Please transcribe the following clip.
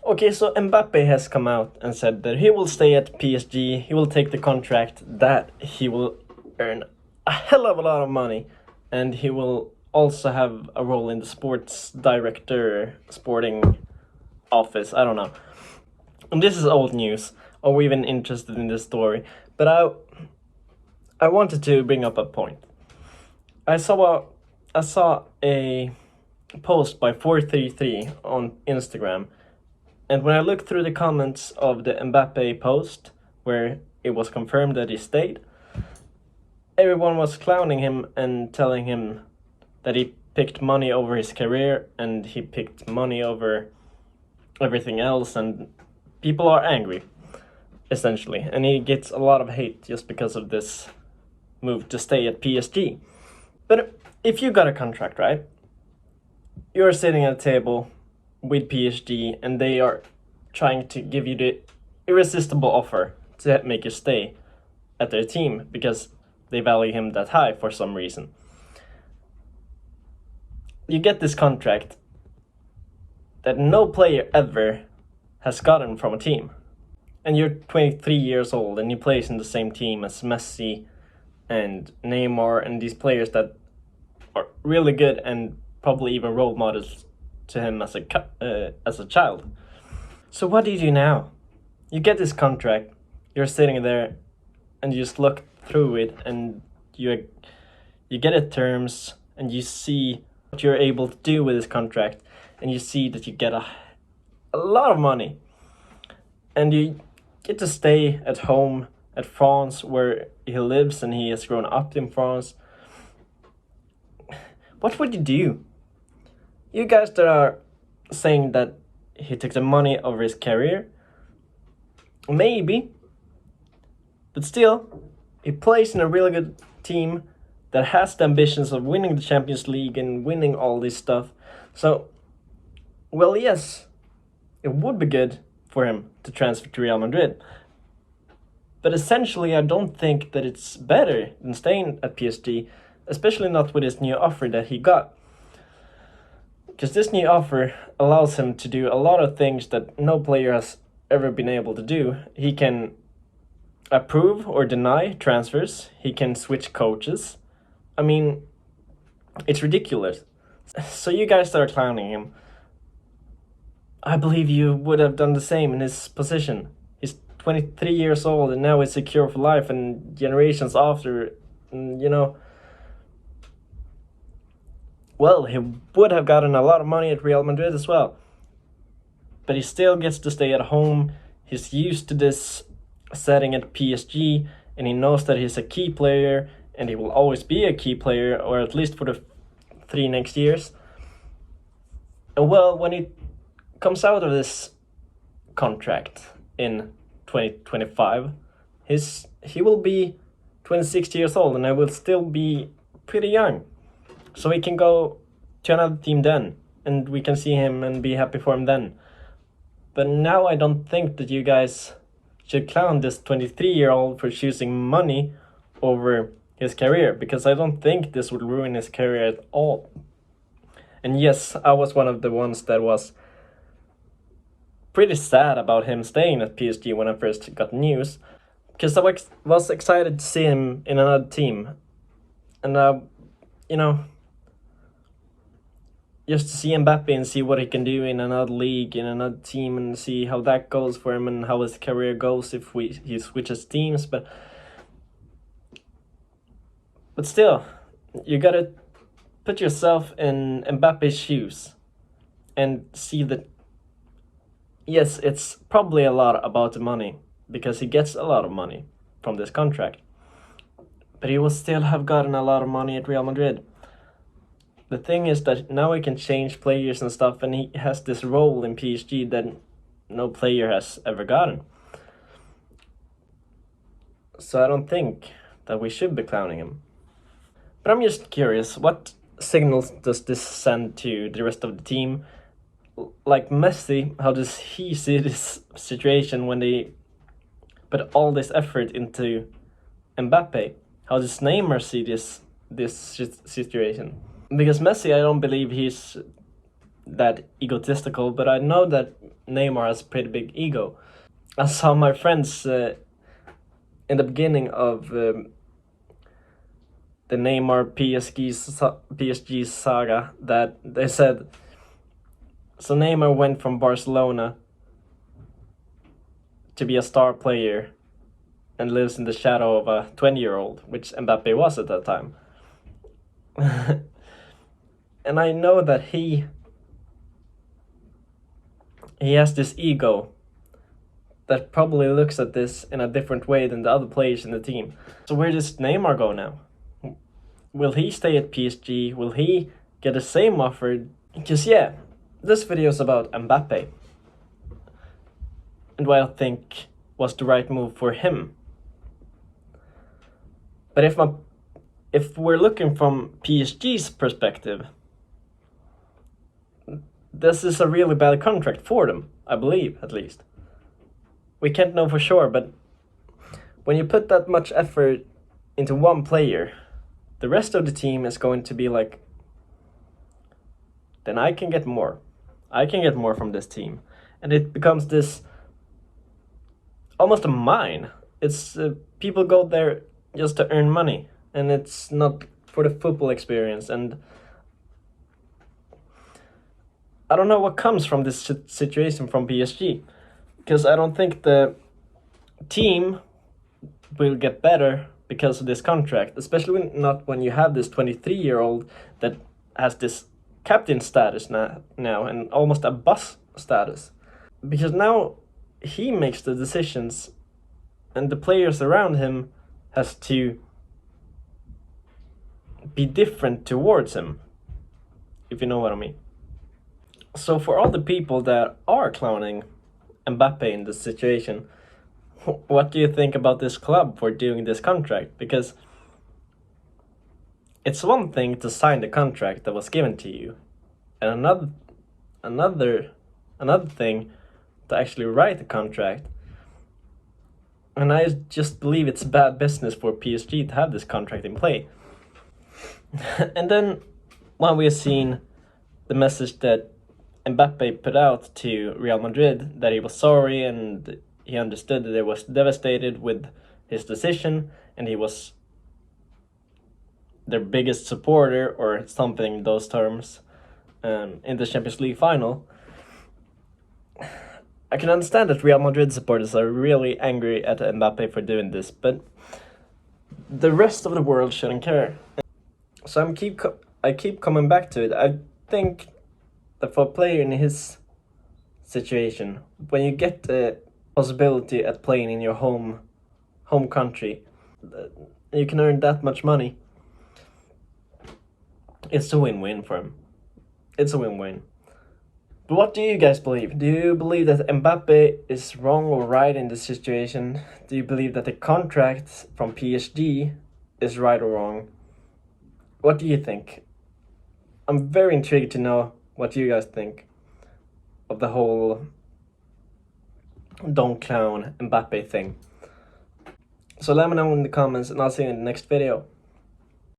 Okay, so Mbappé has come out and said that he will stay at PSG, he will take the contract, that he will earn a hell of a lot of money, and he will also have a role in the sports director, sporting office, I don't know. And this is old news, or even interested in this story, but I wanted to bring up a point. I saw a post by 433 on Instagram, and when I looked through the comments of the Mbappé post, where it was confirmed that he stayed, everyone was clowning him and telling him that he picked money over his career and he picked money over everything else, and people are angry, essentially, and he gets a lot of hate just because of this move to stay at PSG. But if you got a contract, right? You're sitting at a table with PSG and they are trying to give you the irresistible offer to make you stay at their team because they value him that high for some reason. You get this contract that no player ever has gotten from a team. And you're 23 years old and you play in the same team as Messi and Neymar and these players that are really good and probably even role models to him as a child. So what do you do now? You get this contract, you're sitting there, and you just look through it, and you get the terms, and you see what you're able to do with this contract, and you see that you get a lot of money, and you get to stay at home at France where he lives and he has grown up in France. What would you do? You guys that are saying that he took the money over his career, maybe, but still, he plays in a really good team that has the ambitions of winning the Champions League and winning all this stuff. So, well, yes, it would be good for him to transfer to Real Madrid. But essentially, I don't think that it's better than staying at PSG, especially not with this new offer that he got. Because this new offer allows him to do a lot of things that no player has ever been able to do. He can approve or deny transfers. He can switch coaches. I mean, it's ridiculous. So you guys start clowning him. I believe you would have done the same in his position. He's 23 years old and now he's secure for life, and generations after, well, he would have gotten a lot of money at Real Madrid as well. But he still gets to stay at home. He's used to this setting at PSG, and he knows that he's a key player, and he will always be a key player, or at least for the 3 next years. And well, when he comes out of this contract in 2025, he will be 26 years old, and I will still be pretty young. So he can go to another team then, and we can see him and be happy for him then. But now I don't think that you guys should clown this 23-year-old for choosing money over his career, because I don't think this would ruin his career at all. And yes, I was one of the ones that was pretty sad about him staying at PSG when I first got news, because I was excited to see him in another team. And, just to see Mbappé and see what he can do in another league, in another team, and see how that goes for him and how his career goes if he switches teams. But still, you gotta put yourself in Mbappe's shoes and see that, yes, it's probably a lot about the money, because he gets a lot of money from this contract. But he will still have gotten a lot of money at Real Madrid. The thing is that now he can change players and stuff, and he has this role in PSG that no player has ever gotten. So I don't think that we should be clowning him. But I'm just curious, what signals does this send to the rest of the team? Like Messi, how does he see this situation when they put all this effort into Mbappé? How does Neymar see this situation? Because Messi, I don't believe he's that egotistical, but I know that Neymar has a pretty big ego. I saw my friends in the beginning of the Neymar PSG saga that they said, so Neymar went from Barcelona to be a star player and lives in the shadow of a 20-year-old, which Mbappé was at that time. And I know that he has this ego that probably looks at this in a different way than the other players in the team. So where does Neymar go now? Will he stay at PSG? Will he get the same offer? Because yeah, this video is about Mbappé and what I think was the right move for him. But if we're looking from PSG's perspective, this is a really bad contract for them, I believe, at least. We can't know for sure, but when you put that much effort into one player, the rest of the team is going to be like, then I can get more. I can get more from this team. And it becomes this almost a mine. It's people go there just to earn money, and it's not for the football experience. And I don't know what comes from this situation from PSG, because I don't think the team will get better because of this contract, especially not when you have this 23-year-old that has this captain status now and almost a boss status. Because now he makes the decisions and the players around him has to be different towards him, if you know what I mean. So for all the people that are clowning Mbappe in this situation, what do you think about this club for doing this contract? Because it's one thing to sign the contract that was given to you, and another thing to actually write the contract. And I just believe it's bad business for PSG to have this contract in play. And then when we have seen the message that Mbappe put out to Real Madrid, that he was sorry and he understood that he was devastated with his decision and he was their biggest supporter or something in those terms in the Champions League final. I can understand that Real Madrid supporters are really angry at Mbappe for doing this, but the rest of the world shouldn't care. So I keep coming back to it. I think that for a player in his situation, when you get the possibility at playing in your home country, you can earn that much money. It's a win-win for him. It's a win-win. But what do you guys believe? Do you believe that Mbappe is wrong or right in this situation? Do you believe that the contract from PSG is right or wrong? What do you think? I'm very intrigued to know what you guys think of the whole don't clown Mbappe thing. So let me know in the comments and I'll see you in the next video.